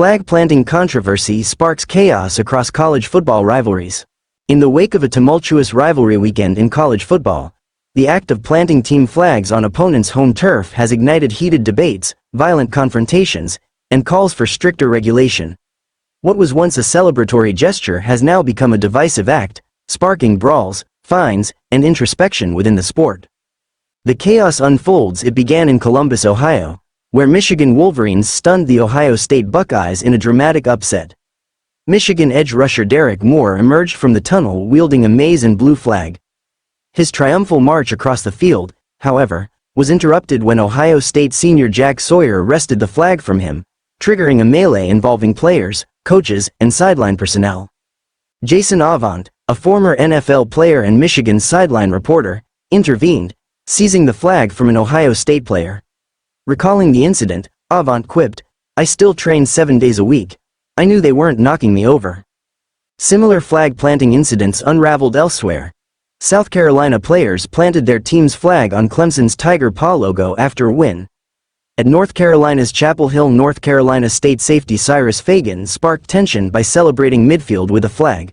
Flag planting controversy sparks chaos across college football rivalries. In the wake of a tumultuous rivalry weekend in college football, the act of planting team flags on opponents' home turf has ignited heated debates, violent confrontations, and calls for stricter regulation. What was once a celebratory gesture has now become a divisive act, sparking brawls, fines, and introspection within the sport. The chaos unfolds. It began in Columbus, Ohio, where Michigan Wolverines stunned the Ohio State Buckeyes in a dramatic upset. Michigan edge rusher Derrick Moore emerged from the tunnel wielding a maize-and-blue flag. His triumphal march across the field, however, was interrupted when Ohio State senior Jack Sawyer wrested the flag from him, triggering a melee involving players, coaches, and sideline personnel. Jason Avant, a former NFL player and Michigan sideline reporter, intervened, seizing the flag from an Ohio State player. Recalling the incident, Avant quipped, "I still train 7 days a week. I knew they weren't knocking me over." Similar flag planting incidents unraveled elsewhere. South Carolina players planted their team's flag on Clemson's Tiger Paw logo after a win. At North Carolina's Chapel Hill, North Carolina State safety Cyrus Fagan sparked tension by celebrating midfield with a flag.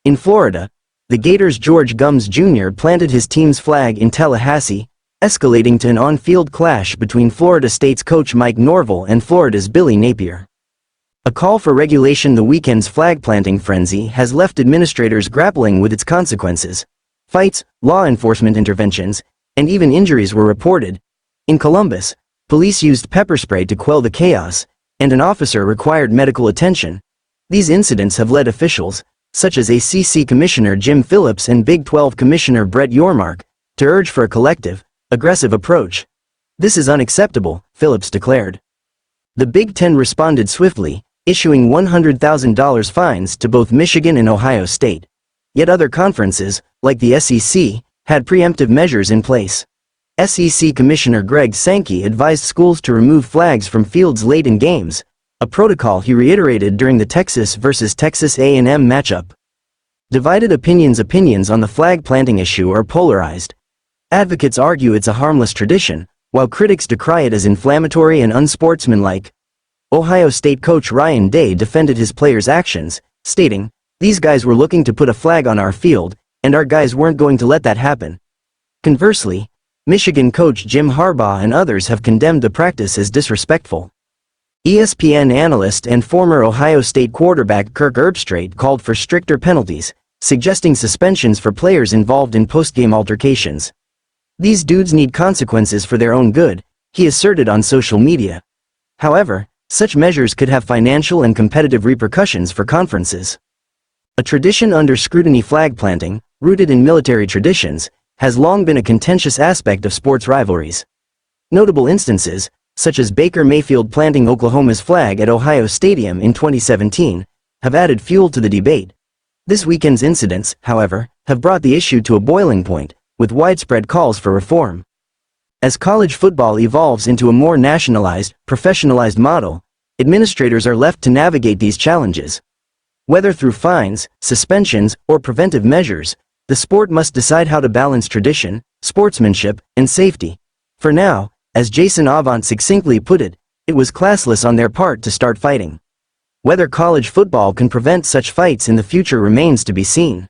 In Florida, the Gators' George Gums Jr. planted his team's flag in Tallahassee, escalating to an on-field clash between Florida State's coach Mike Norvell and Florida's Billy Napier. A call for regulation. The weekend's flag-planting frenzy has left administrators grappling with its consequences. Fights, law enforcement interventions, and even injuries were reported. In Columbus, police used pepper spray to quell the chaos, and an officer required medical attention. These incidents have led officials, such as ACC Commissioner Jim Phillips and Big 12 Commissioner Brett Yormark, to urge for a collective, aggressive approach. "This is unacceptable," Phillips declared. The Big Ten responded swiftly, issuing $100,000 fines to both Michigan and Ohio State. Yet other conferences, like the SEC, had preemptive measures in place. SEC Commissioner Greg Sankey advised schools to remove flags from fields late in games, a protocol he reiterated during the Texas vs. Texas A&M matchup. Divided opinions on the flag planting issue are polarized. Advocates argue it's a harmless tradition, while critics decry it as inflammatory and unsportsmanlike. Ohio State coach Ryan Day defended his players' actions, stating, "These guys were looking to put a flag on our field, and our guys weren't going to let that happen." Conversely, Michigan coach Jim Harbaugh and others have condemned the practice as disrespectful. ESPN analyst and former Ohio State quarterback Kirk Herbstreit called for stricter penalties, suggesting suspensions for players involved in post-game altercations. "These dudes need consequences for their own good," he asserted on social media. However, such measures could have financial and competitive repercussions for conferences. A tradition under scrutiny. Flag planting, rooted in military traditions, has long been a contentious aspect of sports rivalries. Notable instances, such as Baker Mayfield planting Oklahoma's flag at Ohio Stadium in 2017, have added fuel to the debate. This weekend's incidents, however, have brought the issue to a boiling point, with widespread calls for reform. As college football evolves into a more nationalized, professionalized model, administrators are left to navigate these challenges. Whether through fines, suspensions, or preventive measures, the sport must decide how to balance tradition, sportsmanship, and safety. For now, as Jason Avant succinctly put it, it was classless on their part to start fighting. Whether college football can prevent such fights in the future remains to be seen.